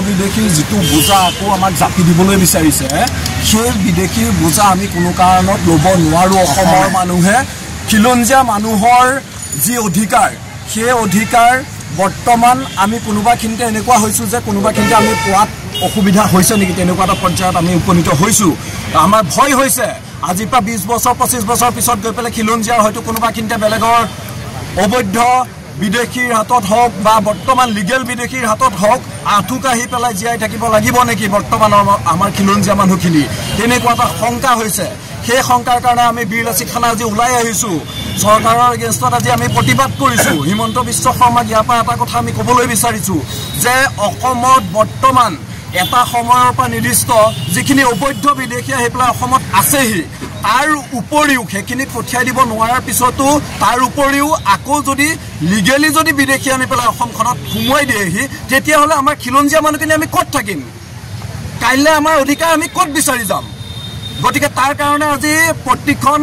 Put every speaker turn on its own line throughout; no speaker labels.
বিদেশীৰ যিটো বোজা আকৌ আমাক জাপি দিবলৈ বিচাৰিছে সেই বিদেশীৰ বোজা আমি কোনো কাৰণত ল'ব নোৱাৰোঁ। অসমৰ মানুহে খিলঞ্জীয়া মানুহৰ যি অধিকাৰ সেই অধিকাৰ বৰ্তমান আমি কোনোবাখিনিতে এনেকুৱা হৈছোঁ যে কোনোবাখিনিতে আমি পোৱাত অসুবিধা হৈছে নেকি তেনেকুৱা এটা পৰ্যায়ত আমি উপনীত হৈছোঁ। আমাৰ ভয় হৈছে আজিৰ পৰা 20 বছৰ 25 বছৰ পিছত গৈ পেলাই খিলঞ্জীয়াৰ হয়তো কোনোবাখিনিতে বেলেগৰ অবৈধ বিদেশীৰ হাতত হওক বা বৰ্তমান লিগেল বিদেশীৰ হাতত হওক আঁঠু কাঢ়ি পেলাই জীয়াই থাকিব লাগিব নেকি বৰ্তমানৰ আমাৰ খিলঞ্জীয়া মানুহখিনি তেনেকুৱা এটা শংকা হৈছে। সেই শংকাৰ কাৰণে আমি বীৰলাচিত থানা আজি ওলাই আহিছোঁ। চৰকাৰৰ এগেইনষ্টত আজি আমি প্ৰতিবাদ কৰিছোঁ। হিমন্ত বিশ্ব শৰ্মাক ইয়াৰ পৰা এটা কথা আমি ক'বলৈ বিচাৰিছোঁ যে অসমত বৰ্তমান এটা সময়ৰ পৰা নিৰ্দিষ্ট যিখিনি অবৈধ বিদেশী আহি পেলাই অসমত আছেহি তাৰ উপৰিও সেইখিনিক পঠিয়াই দিব নোৱাৰাৰ পিছতো তাৰ উপৰিও আকৌ যদি লিগেলি যদি বিদেশী আনি পেলাই অসমখনত সোমোৱাই দিয়েহি তেতিয়াহ'লে আমাৰ খিলঞ্জীয়া মানুহখিনি আমি ক'ত থাকিম? কাইলৈ আমাৰ অধিকাৰ আমি ক'ত বিচাৰি যাম? গতিকে তাৰ কাৰণে আজি প্ৰতিখন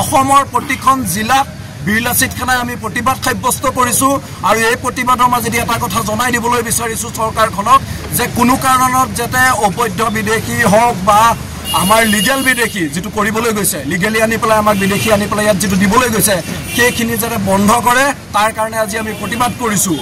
অসমৰ প্ৰতিখন জিলাত বীৰলাচিত থানাই আমি প্ৰতিবাদ সাব্যস্ত কৰিছোঁ আৰু এই প্ৰতিবাদৰ মাজেদি এটা কথা জনাই দিবলৈ বিচাৰিছোঁ চৰকাৰখনক যে কোনো কাৰণত যাতে অবৈধ বিদেশী হওক বা আমাৰ লিগেল বিদেশী যিটো কৰিবলৈ গৈছে লিগেলি আনি পেলাই আমাক বিদেশী আনি পেলাই ইয়াত যিটো দিবলৈ গৈছে সেইখিনি যাতে বন্ধ কৰে তাৰ কাৰণে আজি আমি প্ৰতিবাদ কৰিছোঁ।